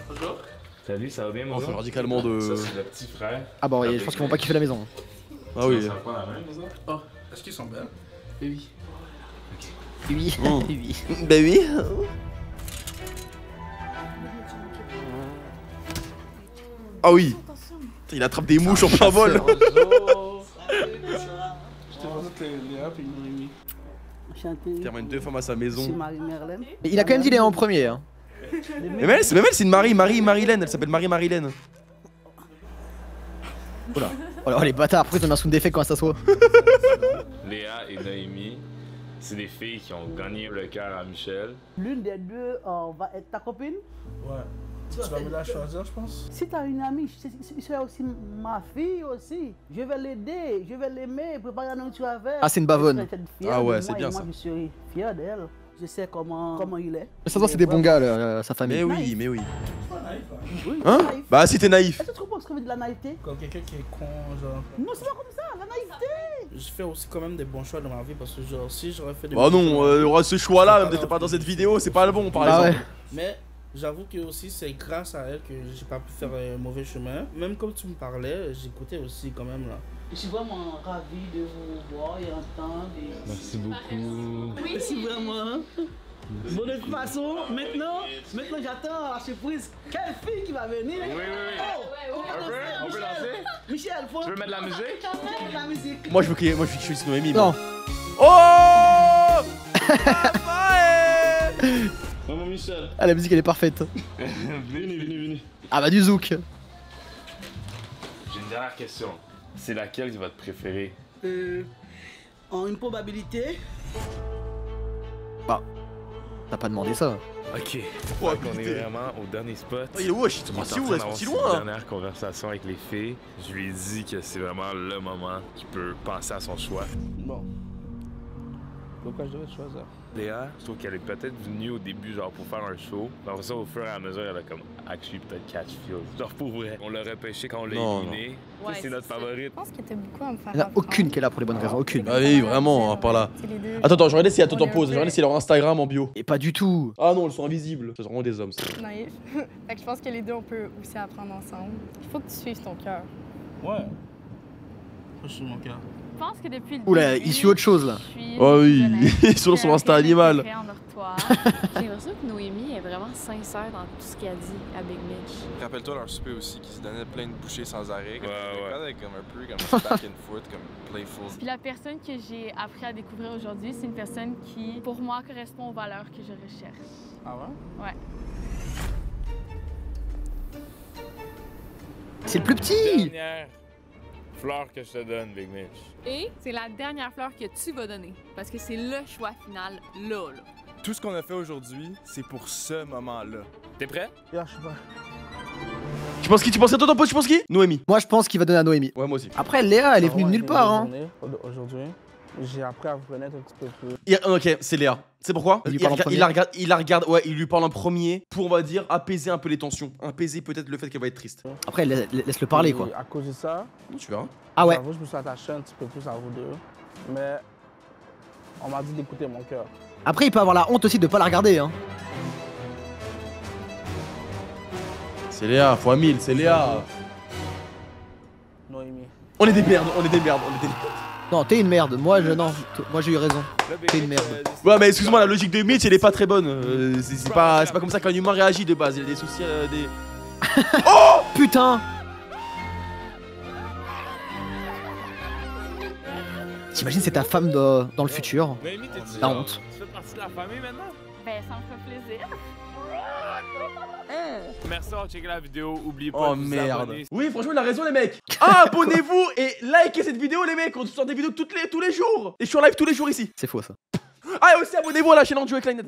Bonjour. Salut, ça va bien, mon Oh, c'est radicalement de... Ça, c'est le petit frère. Ah bah oui, je pense qu'ils vont pas kiffer la maison. Ah oui. Ça va pas la même, ça? Oh, est-ce qu'ils sont belles? Oui. Oui. Oh. Oui. Bah oui. Ah oui. Il attrape des mouches en plein vol. Je te présente Léa puis Noémie. Il ramène 2 femmes à sa maison. Il a quand même dit Léa en premier hein. Mais même elle, c'est une Marie-Marilène. Elle s'appelle Marie-Marilène. Oula. Oh les bâtards, pourquoi ils ont un sound d'effet quand elle s'assoit? Léa et Noémie, c'est des filles qui ont gagné le cœur à Michel. L'une des deux va être ta copine? Ouais. Tu vas me la choisir, je pense. Si tu as une amie, c'est aussi ma fille aussi. Je vais l'aider, je vais l'aimer, préparer la nourriture avec. Ah, c'est une bavonne. Ah ouais, c'est bien moi, ça. je suis fier d'elle. Je sais comment il est. Ça doit c'est des bons gars là, sa famille. Mais oui, mais oui. Oui, Hein? naïf. Bah si t'es naïf. Est-ce que tu comprends ce que veut dire de la naïveté? Comme quelqu'un qui est con, genre. Non, c'est pas comme ça, la naïveté. Je fais aussi quand même des bons choix dans ma vie parce que, genre, si j'aurais fait des. Bah non, ce choix-là, même peut-être pas dans cette vidéo, c'est pas le bon par exemple. Mais j'avoue que aussi c'est grâce à elle que j'ai pas pu faire un mauvais chemin. Même comme tu me parlais, j'écoutais aussi quand même là. Je suis vraiment ravi de vous voir et entendre. Merci beaucoup. Oui, merci vraiment. Bon, de toute façon, maintenant j'attends la surprise. Quelle fille qui va venir? Oui. Oh, On peut lancer? Michel, faut... Tu veux mettre de la musique? La musique. Moi je veux que je suis Noémie. Non. Oh. Maman Michel. Ah la musique elle est parfaite. Venez. Ah bah du zouk. J'ai une dernière question. C'est laquelle qui va te préférer? En une probabilité. Bah, t'as pas demandé ça. Ok. Oh, on est vraiment au dernier spot. Oh, il est wesh, c'est parti où? C'est parti loin. Dernière conversation avec les filles. Je lui ai dit que c'est vraiment le moment qu'il peut penser à son choix. Bon. Pourquoi je devais te choisir? Léa, je trouve qu'elle est peut-être venue au début genre pour faire un show. Après ça, au fur et à mesure, elle a comme actually peut-être catch feel. Genre pour vrai. On l'a repêché quand on l'a éliminé. Ouais, c'est notre favorite. Je pense que t'as beaucoup à me faire Il y en a aucune qui est là pour les bonnes raisons, aucune. Ah oui, vraiment, par là. Attends, je regardais si attends, pause. Je regardais si leur Instagram en bio. Et pas du tout. Ah non, elles sont invisibles. C'est vraiment des hommes. Ça. Naïf. Fait que je pense que les deux, on peut aussi apprendre ensemble. Il faut que tu suives ton cœur. Ouais. Je suis mon cœur. Je pense que depuis le Oula, début, il suit autre chose là. Oh oui, sur son Insta animal. J'ai l'impression que Noémie est vraiment sincère dans tout ce qu'elle a dit à Big Mitch. Rappelle-toi leur souper aussi, qui se donnait plein de bouchées sans arrêt. Ouais. Comme un peu comme back and forth, comme playful. Puis la personne que j'ai appris à découvrir aujourd'hui, c'est une personne qui, pour moi, correspond aux valeurs que je recherche. Ah ouais? Ouais. C'est le plus petit. Dernière fleur que je te donne, Big Mitch. Et c'est la dernière fleur que tu vas donner, parce que c'est le choix final là. Tout ce qu'on a fait aujourd'hui, c'est pour ce moment-là. T'es prêt? Yeah, je sais pas. Tu penses qui? Tu penses à toi, ton pote? Tu penses qui? Noémie. Moi je pense qu'il va donner à Noémie. Ouais, moi aussi. Après Léa, elle est venue de nulle part hein. Aujourd'hui, j'ai appris à vous connaître un petit peu plus. Ok, c'est Léa. C'est pourquoi? Il lui parle en premier. Il la regarde, ouais, il lui parle en premier pour, on va dire, apaiser un peu les tensions. Apaiser peut-être le fait qu'elle va être triste. Après laisse-le parler quoi. Et à cause de ça, Tu verras. Ah ouais. j'avoue, je me suis attaché un petit peu plus à vous deux. Mais on m'a dit d'écouter mon cœur. Après il peut avoir la honte aussi de pas la regarder hein. C'est Léa, fois 1000, c'est Léa. Noémie. On est des merdes. Non, t'es une merde. Moi j'ai eu raison. T'es une merde. Ouais, mais excuse-moi, la logique de Mitch elle est pas très bonne. C'est pas comme ça qu'un humain réagit de base. Il y a des soucis, des. Oh putain. T'imagines, c'est ta femme dans le futur. Noémie, t'es-tu La genre, honte. Tu fais partie de la famille maintenant? Ben, ça me fait plaisir. Merci d'avoir checké la vidéo. Oubliez pas Oh de vous merde. abonner. Oui, franchement, il a raison, les mecs. Abonnez-vous et likez cette vidéo, les mecs. On sort des vidéos tous les jours. Et je suis en live tous les jours ici. C'est faux ça. Ah, et aussi abonnez-vous à la chaîne Andrew et Kleined.